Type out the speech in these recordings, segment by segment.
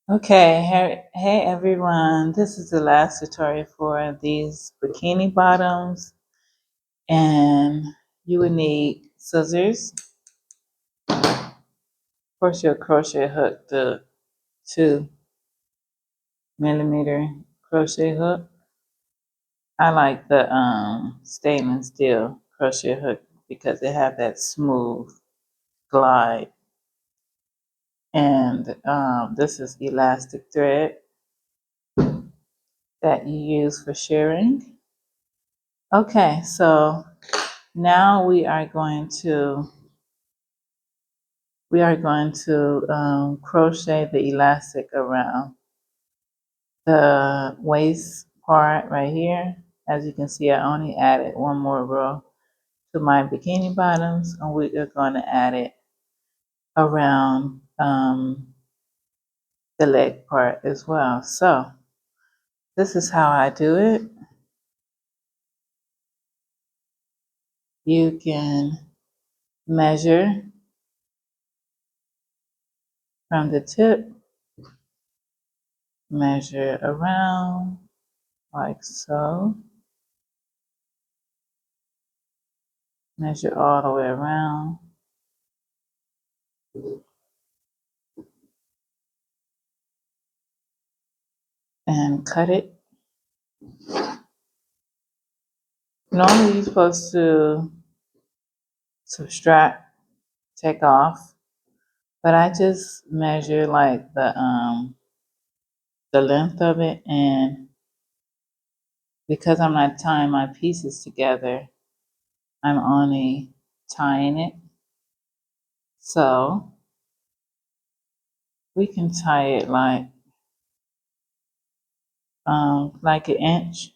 Okay, hey everyone. This is the last tutorial for these bikini bottoms, and you would need scissors, of course your crochet hook, the 2 millimeter crochet hook. I like the stainless steel crochet hook because they have that smooth glide, and this is elastic thread that you use for shearing. Okay, so now we are going to crochet the elastic around the waist part right here. As you can see, I only added one more row to my bikini bottoms, and we are going to add it around the leg part as well. So this is how I do it. You can measure from the tip, measure around like so, measure all the way around, and cut it. Normally you're supposed to subtract, take off, but I just measure like the length of it, and because I'm not tying my pieces together, I'm only tying it. So we can tie it like an inch.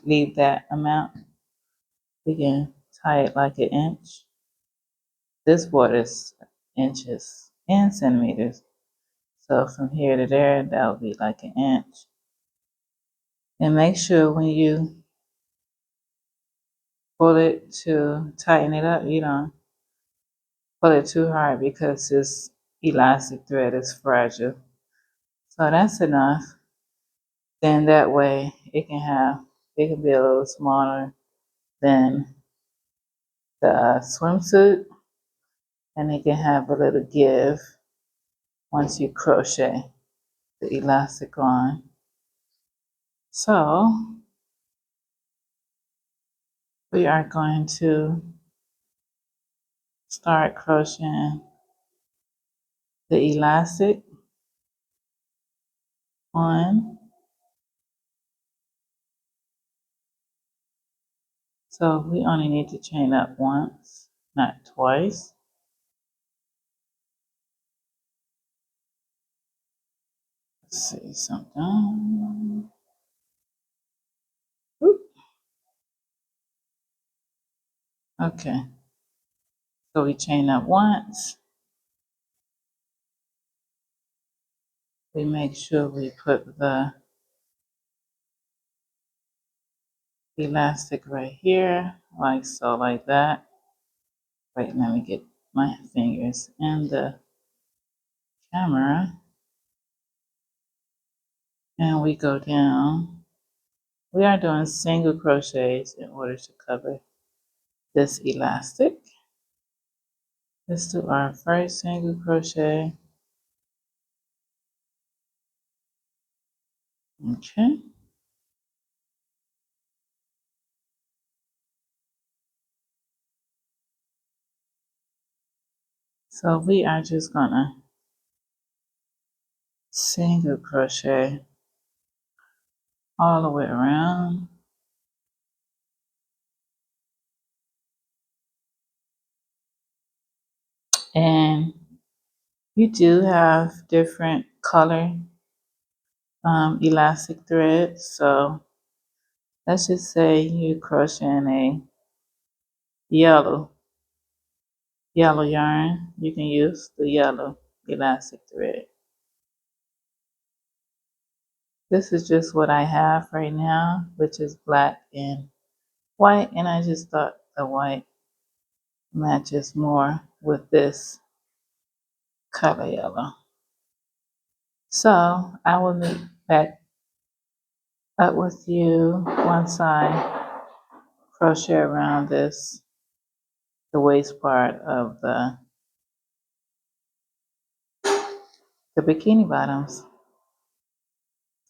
Leave that amount. We can tie it like an inch. This board is inches and centimeters. So from here to there, that would be like an inch. And make sure when you pull it to tighten it up, you don't pull it too hard because this elastic thread is fragile. So that's enough. Then that way it can be a little smaller than the swimsuit, and it can have a little give once you crochet the elastic on. So we are going to start crocheting the elastic on. So we only need to chain up once, not twice. Let's see something. Oop. Okay, so we chain up once. We make sure we put the elastic right here, like so, like that. Wait, let me get my fingers in the camera. And we go down. We are doing single crochets in order to cover this elastic. Let's do our first single crochet. Okay. So we are just gonna single crochet all the way around. And you do have different color elastic threads. So let's just say you're crocheting a yellow yarn. You can use the yellow elastic thread. This is just what I have right now, which is black and white, and I just thought the white matches more with this color yellow. So I will meet back up with you once I crochet around the waist part of the bikini bottoms.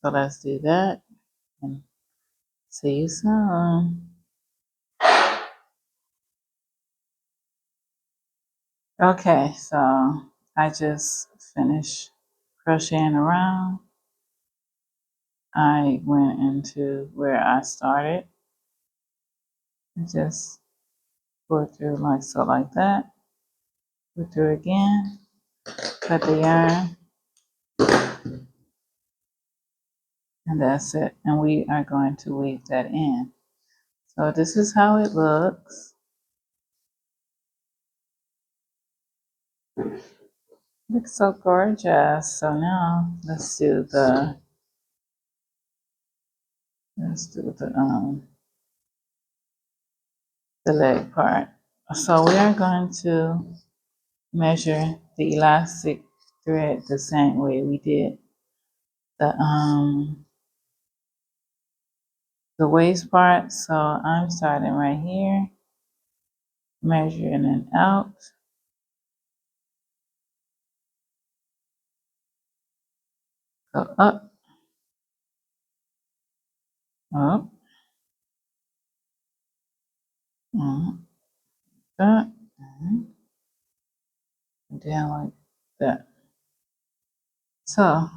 So let's do that and see you soon. Okay, so I just finished crocheting around. I went into where I started and just go through like so, like that. Go through again, cut the yarn, and that's it. And we are going to weave that in. So this is how it looks. Looks so gorgeous. So now let's do the leg part. So we are going to measure the elastic thread the same way we did the waist part. So I'm starting right here, measuring it out. Go up, up, and that, and down like that. So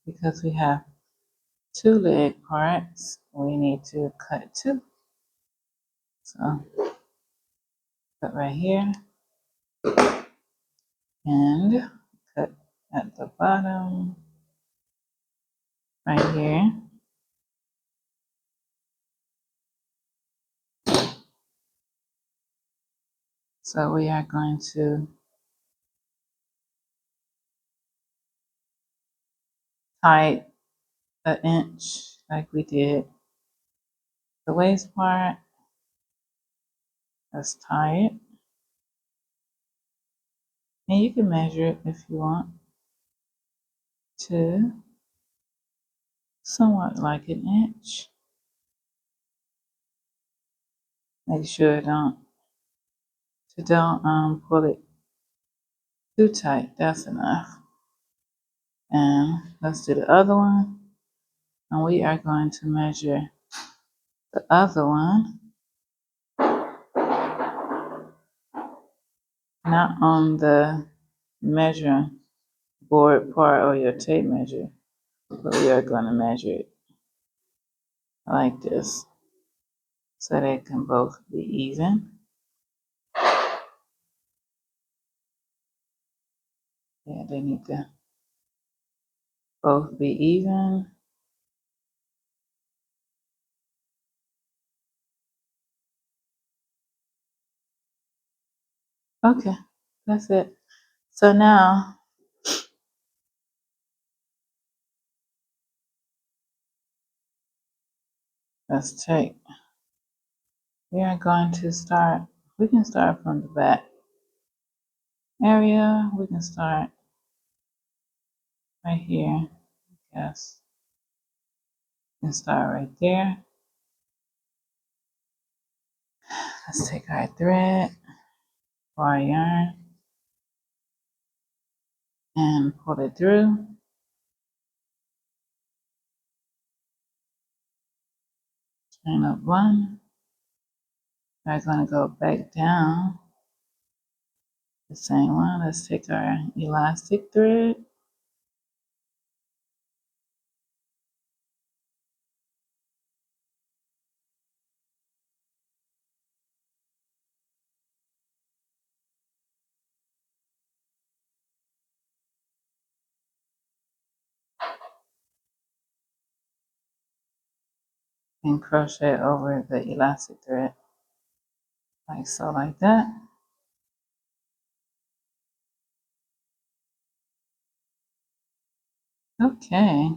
because we have two leg parts, we need to cut two. So cut right here and cut at the bottom right here. So we are going to tie it an inch like we did the waist part. Let's tie it. And you can measure it if you want to somewhat like an inch. Make sure don't pull it too tight. That's enough. And let's do the other one. And we are going to measure the other one, not on the measuring board part or your tape measure, but we are going to measure it like this so they can both be even. Yeah, they need to both be even. Okay, that's it. So now let's take, we are going to start, we can start from the back area. We can start right here. Yes, we can start right there. Let's take our thread, our yarn, and pull it through. Chain up one. We're going to go back down the same one. Let's take our elastic thread and crochet over the elastic thread like so, like that. Okay,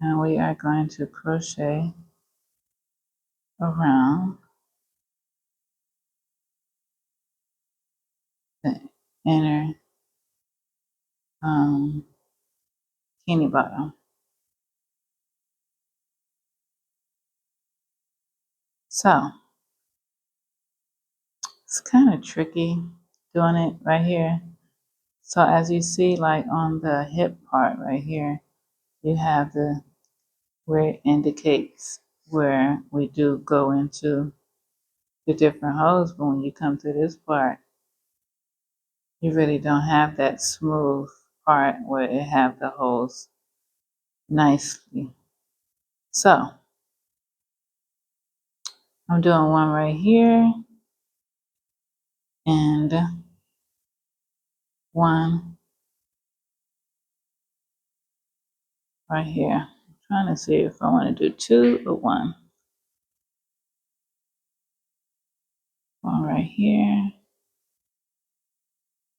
and we are going to crochet around the inner bikini bottom. So it's kind of tricky doing it right here. So as you see, like on the hip part right here, you have the where it indicates where we do go into the different holes, but when you come to this part, you really don't have that smooth part where it have the holes nicely. So I'm doing one right here and one right here. I'm trying to see if I want to do two or one. One right here,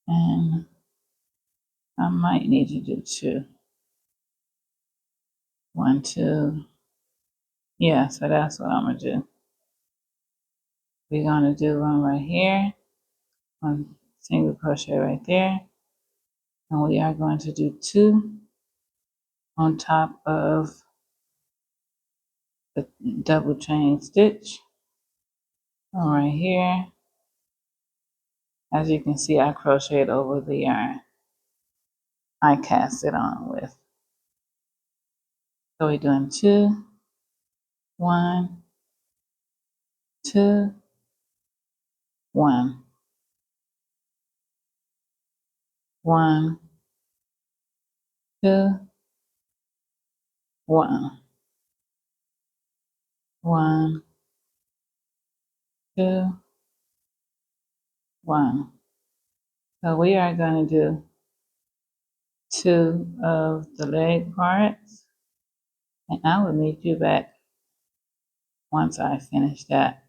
and I might need to do two. One, two. Yeah, so that's what I'm gonna do. We're gonna do one right here, one single crochet right there, and we are going to do two on top of the double chain stitch. One right here. As you can see, I crocheted over the yarn I cast it on with. So we're doing two, one, two, one, one, two, one, one, two, one. So we are going to do two of the leg parts, and I will meet you back once I finish that,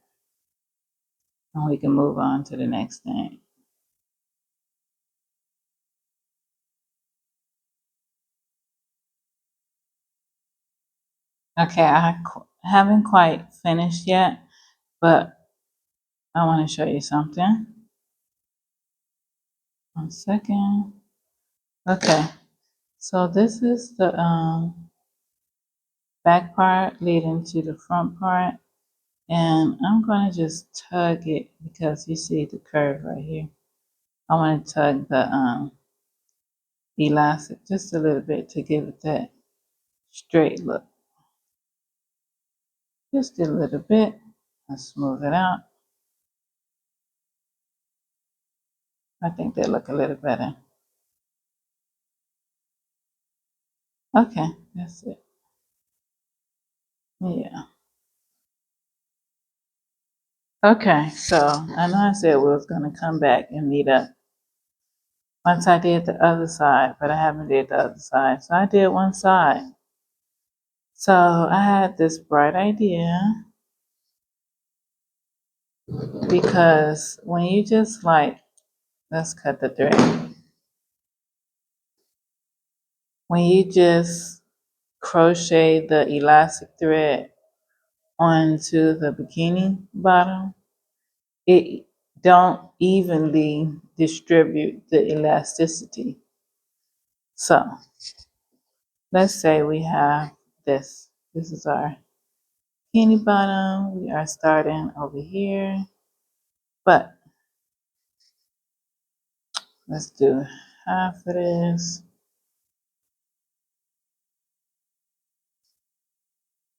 and we can move on to the next thing. Okay, I haven't quite finished yet, but I want to show you something. 1 second. Okay, so this is the back part leading to the front part, and I'm going to just tug it because you see the curve right here. I want to tug the elastic just a little bit to give it that straight look. Just a little bit and smooth it out. I think they look a little better. Okay, that's it. Yeah. Okay, so I know I said we was gonna come back and meet up once I did the other side, but I haven't did the other side. So I did one side. So I had this bright idea because when you just like, let's cut the thread. When you just crochet the elastic thread onto the bikini bottom, it don't evenly distribute the elasticity. So let's say we have this. This is our bikini bottom. We are starting over here, but let's do half of this.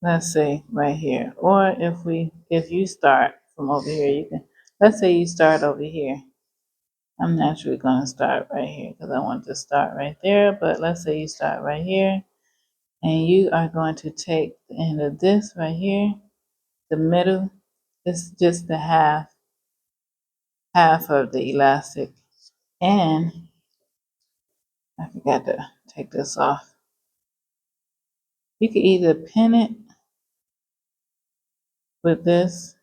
Let's say right here. Or if you start from over here, you can, let's say you start over here. I'm naturally going to start right here because I want to start right there, but let's say you start right here and you are going to take the end of this right here, the middle, it's just the half of the elastic, and I forgot to take this off. You can either pin it with this,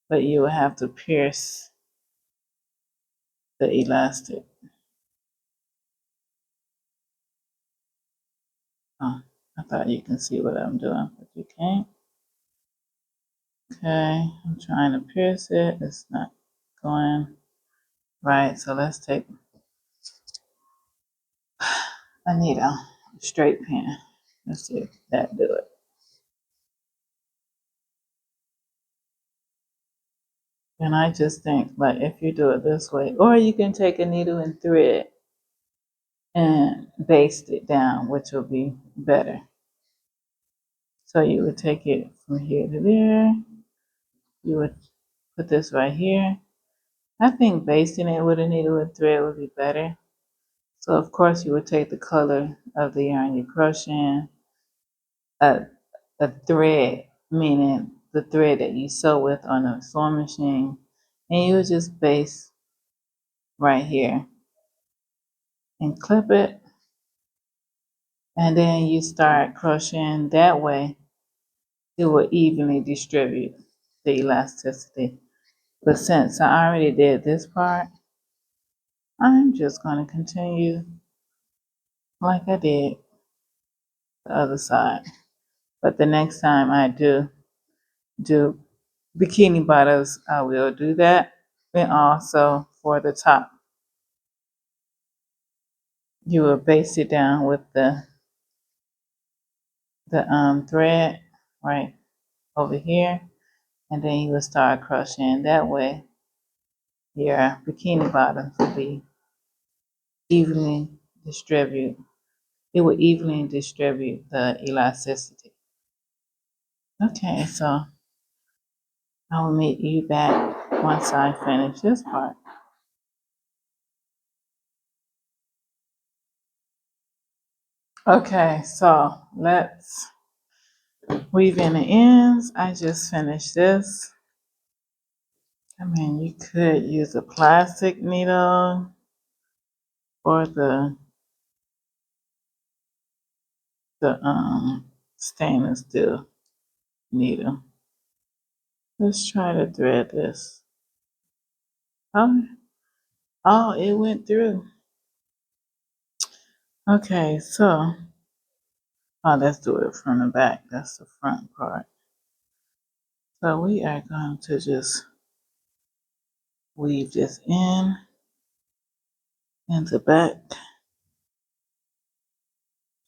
but you will have to pierce the elastic. Oh, I thought you can see what I'm doing, but you can't. Okay, I'm trying to pierce it. It's not going right. So let's take I need a straight pin. Let's see if that do it. And I just think, like, if you do it this way, or you can take a needle and thread and baste it down, which will be better. So you would take it from here to there. You would put this right here. I think basting it with a needle and thread would be better. So of course you would take the color of the yarn you're crocheting, a, a thread, meaning the thread that you sew with on a sewing machine, and you would just baste right here and clip it, and then you start crocheting that way. It will evenly distribute the elasticity. But since I already did this part, I'm just going to continue like I did the other side. But the next time I do bikini bottoms, I will do that. And also for the top, you will base it down with the thread right over here, and then you will start crocheting that way. Your bikini bottoms will be evenly distribute. It will evenly distribute the elasticity. Okay, so I will meet you back once I finish this part. Okay, so let's weave in the ends. I just finished this. I mean, you could use a plastic needle or the stainless steel needle. Let's try to thread this. Oh, oh, it went through. Okay, so let's do it from the back. That's the front part. So we are going to just weave this in and the back.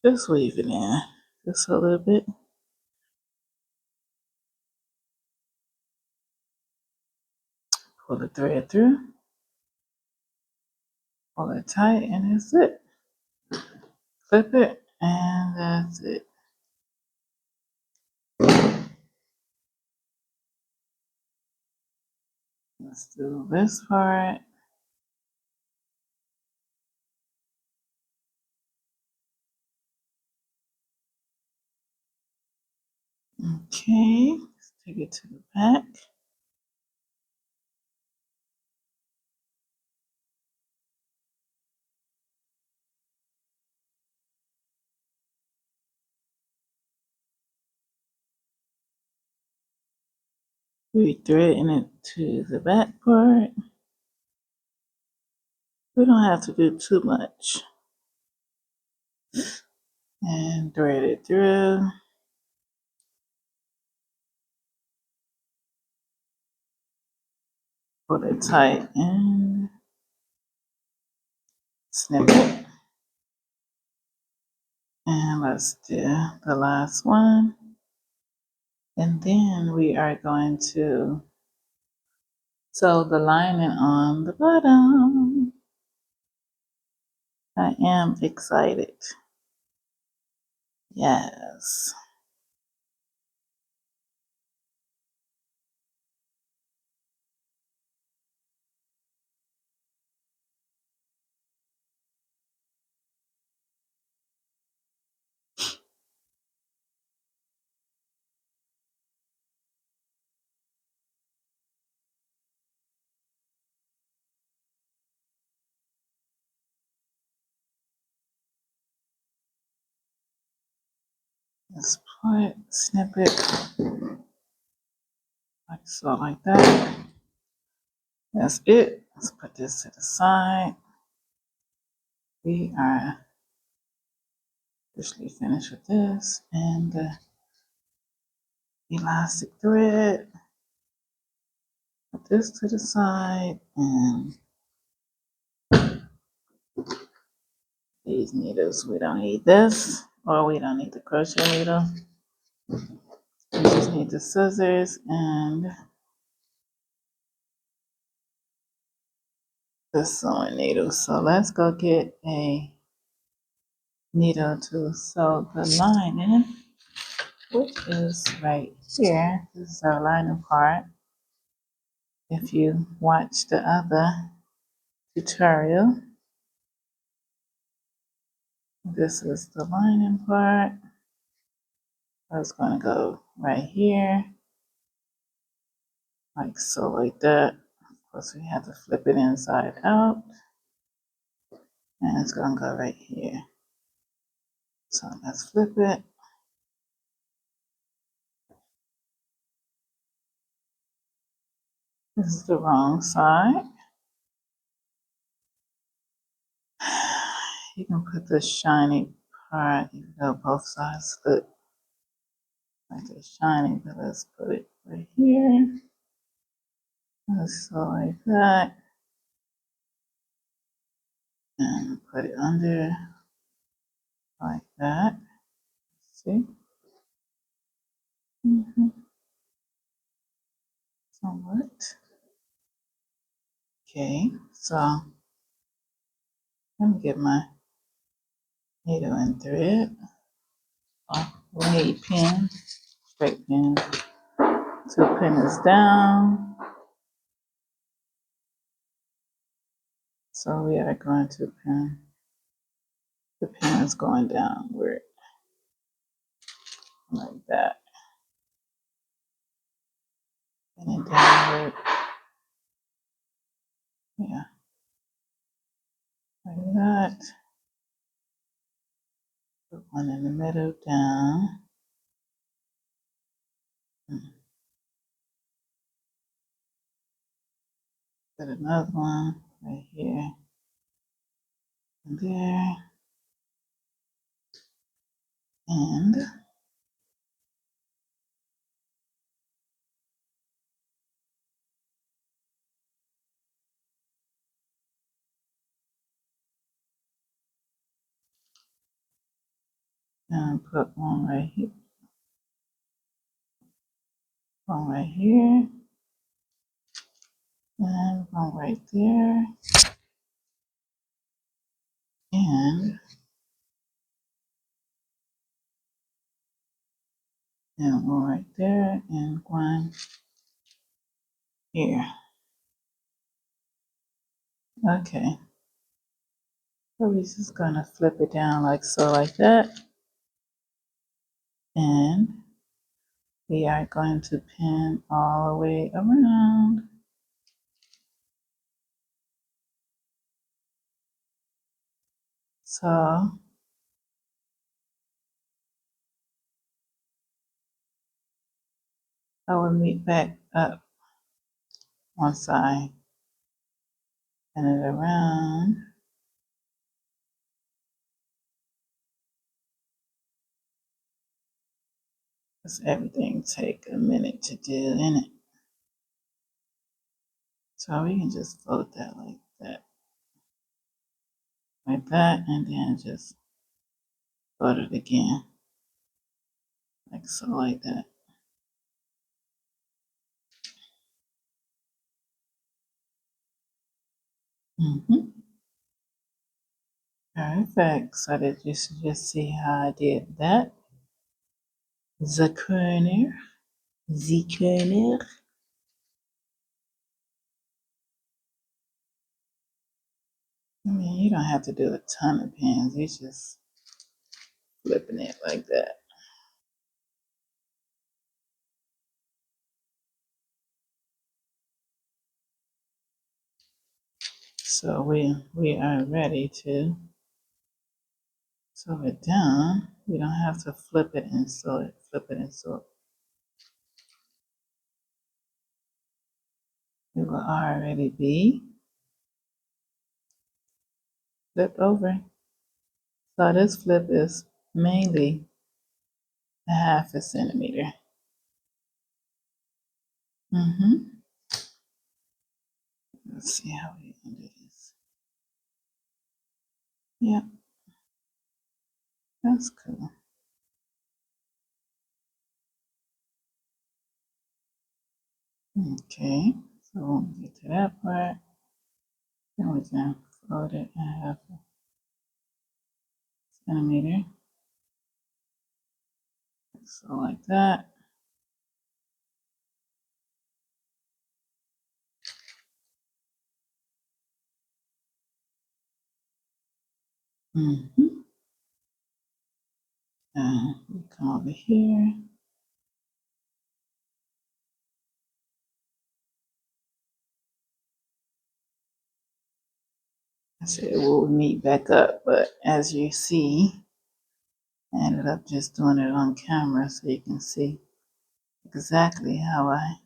Just weave it in just a little bit. Pull the thread through. Pull it tight, and that's it. Clip it, and that's it. Let's do this part. Okay, let's take it to the back. We threading it to the back part. We don't have to do too much. And thread it through. Pull it tight and snip it. And let's do the last one. And then we are going to sew the lining on the bottom. I am excited. Yes. Let's put, snip it like so, like that. That's it. Let's put this to the side. We are officially finished with this and the elastic thread. Put this to the side and These needles, we don't need this, or we don't need the crochet needle. We just need the scissors and the sewing needle. So let's go get a needle to sew the lining, which is right here. This is our lining part. If you watch the other tutorial, this is the lining part. I was going to go right here, like so, like that. Of course, we have to flip it inside out, and it's going to go right here. So let's flip it. This is the wrong side. You can put the shiny part, even though both sides look like they're shiny, but let's put it right here. Let's sew like that. And put it under like that. See? Somewhat. Okay, so let me get my needle and thread. Oh, we need pin, straight pin. To pin this down. So we are going to pin. The pin is going downward like that. And then downward. Yeah. Like that. Put one in the middle down. Put another one right here. And there. And put one right here. One right here. And one right there. And one right there. And one here. Okay. So we're just gonna flip it down like so, like that. And we are going to pin all the way around. So I will meet back up one side, pin it around. Because everything take a minute to do in it. So we can just fold that like that. Like that, and then just fold it again. Like so, like that. Perfect. So that you should just see how I did that. The corner. The corner. I mean, you don't have to do a ton of pins. You just flipping it like that. So we are ready to sew it down. We don't have to flip it and sew it. Flip it and sew it. It will already be flipped over. So this flip is mainly a half a centimeter. Let's see how we can do this. Yep. That's cool. Okay, so when we get to that part, then we can fold it in half a centimeter. So like that. Mm-hmm. And we come over here. I said we'll meet back up, but as you see, I ended up just doing it on camera so you can see exactly how I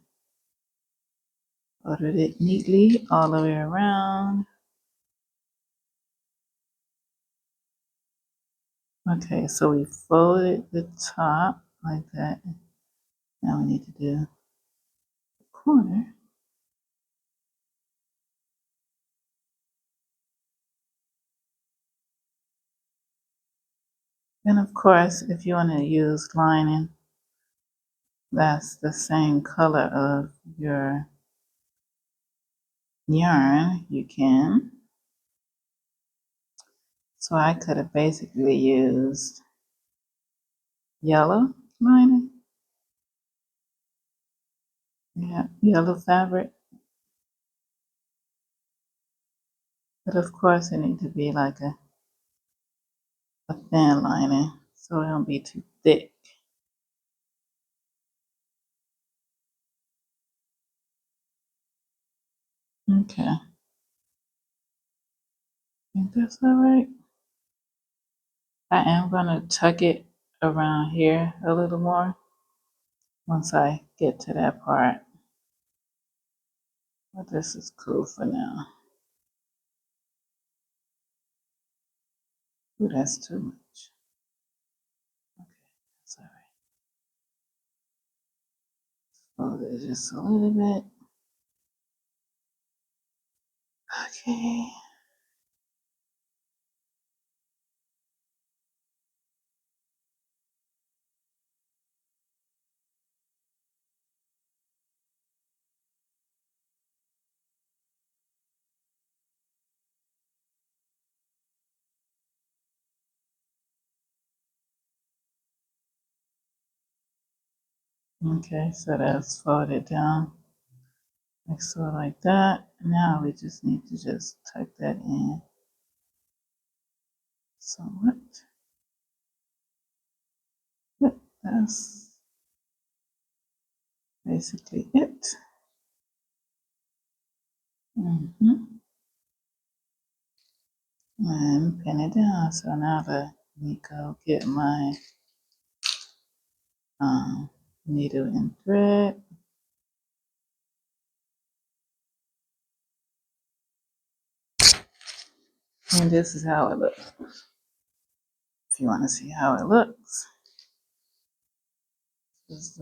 folded it neatly all the way around. Okay, so we folded the top like that. Now we need to do the corner. And of course, if you want to use lining, that's the same color of your yarn, you can. So I could have basically used yellow lining. Yeah, yellow fabric. But of course it needs to be like a thin lining so it don't be too thick. Okay. I think that's all right. I am gonna tuck it around here a little more once I get to that part. But this is cool for now. Ooh, that's too much. Okay, that's all right. Fold it just a little bit. Okay. Okay, so that's folded down like so like that. Now we just need to just tuck that in somewhat. Yep, that's basically it. Mm-hmm. And pin it down. So now let me go get my needle and thread. And this is how it looks. If you want to see how it looks, this is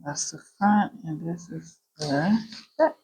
that's the front, and this is the back.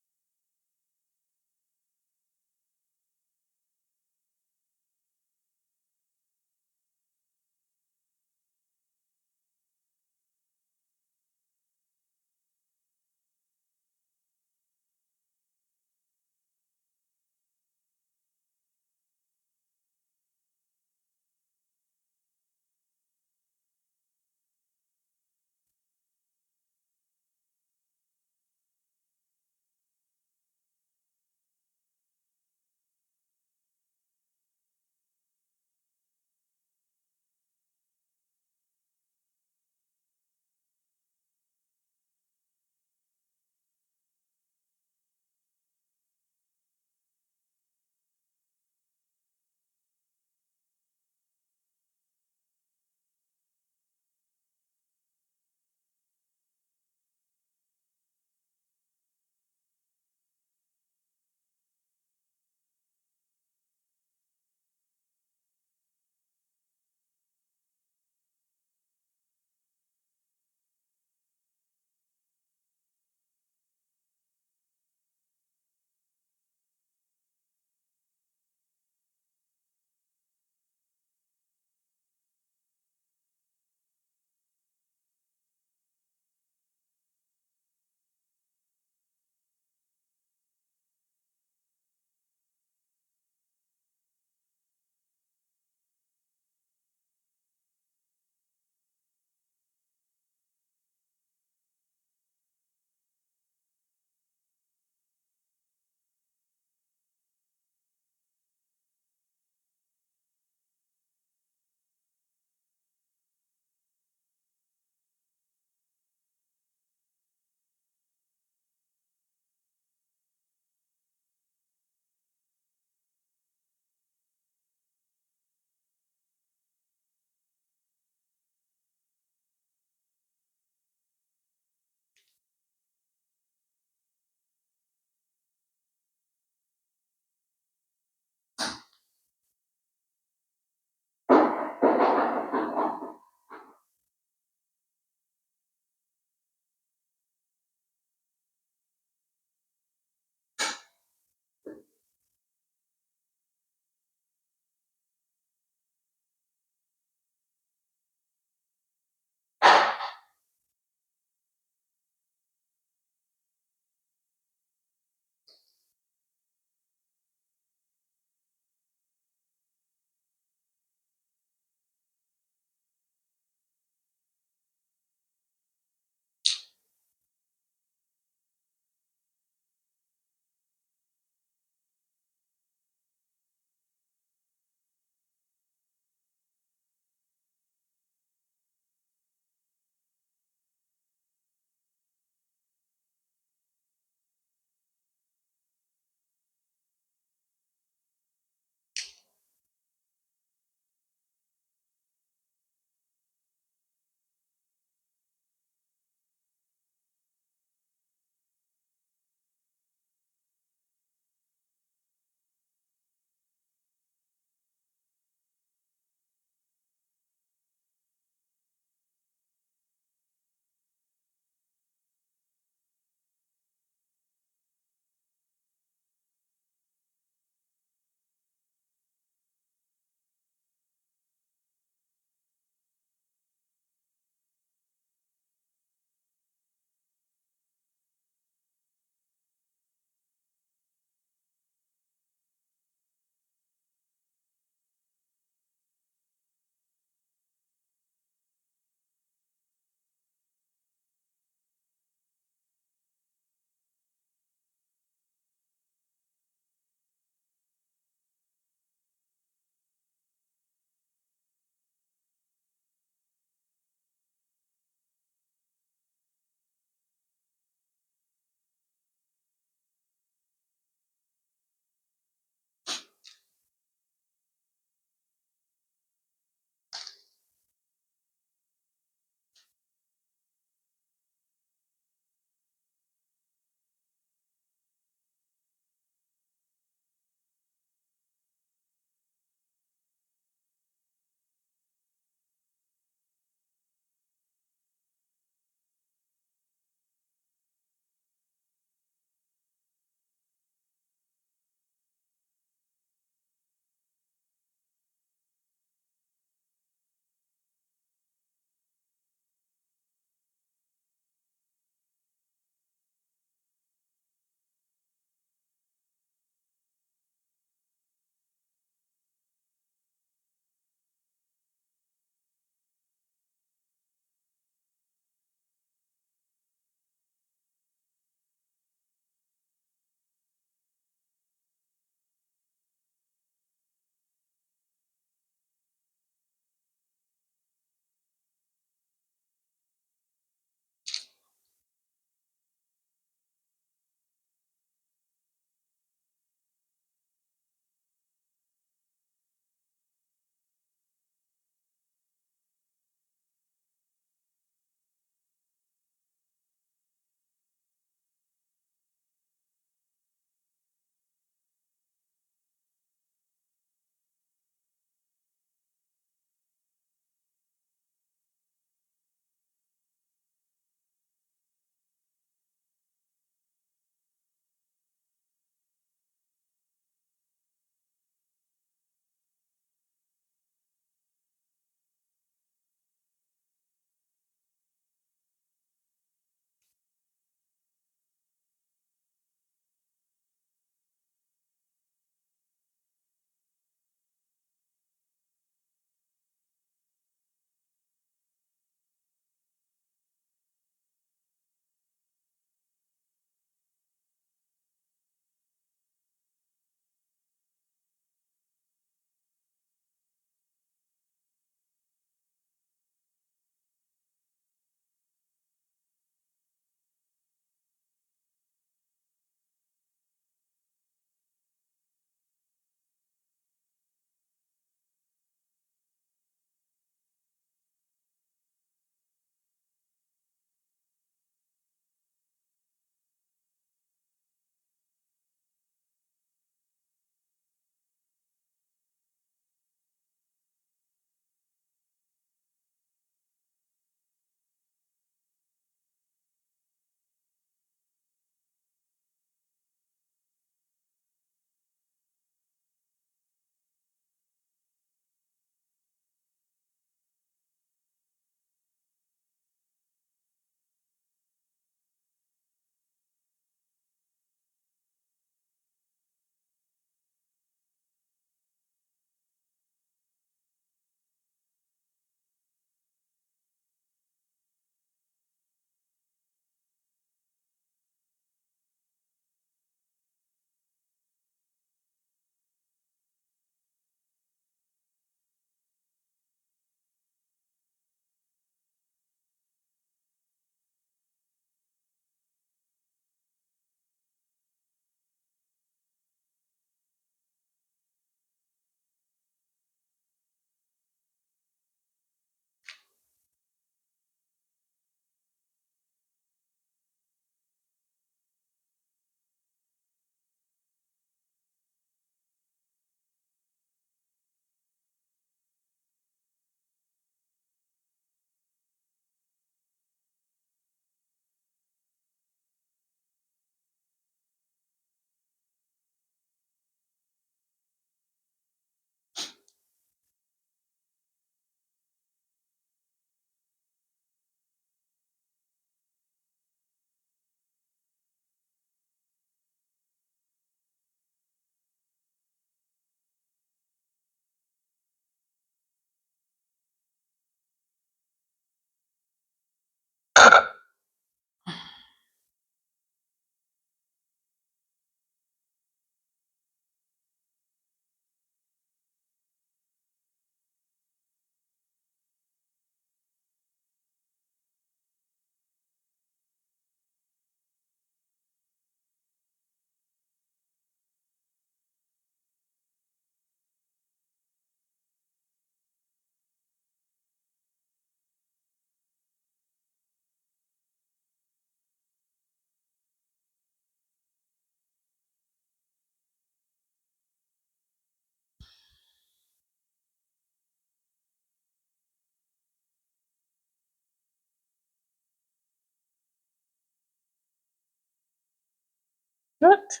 What?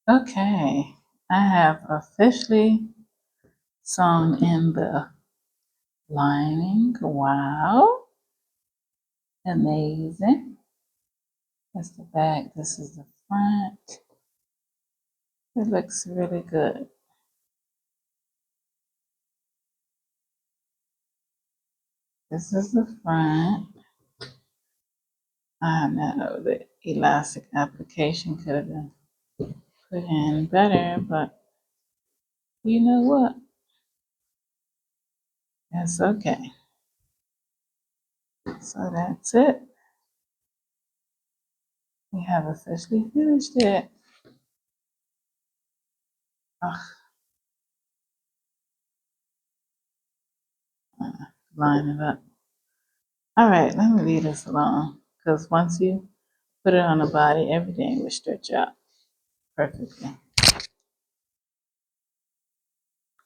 Okay, I have officially sewn in the lining. Wow, amazing. That's the back, this is the front. It looks really good. This is the front. I know the elastic application could have been put in better, but you know what? That's okay. So that's it. We have officially finished it. Ugh, line it up. All right, let me leave this alone because once you put it on the body, everything will stretch out perfectly.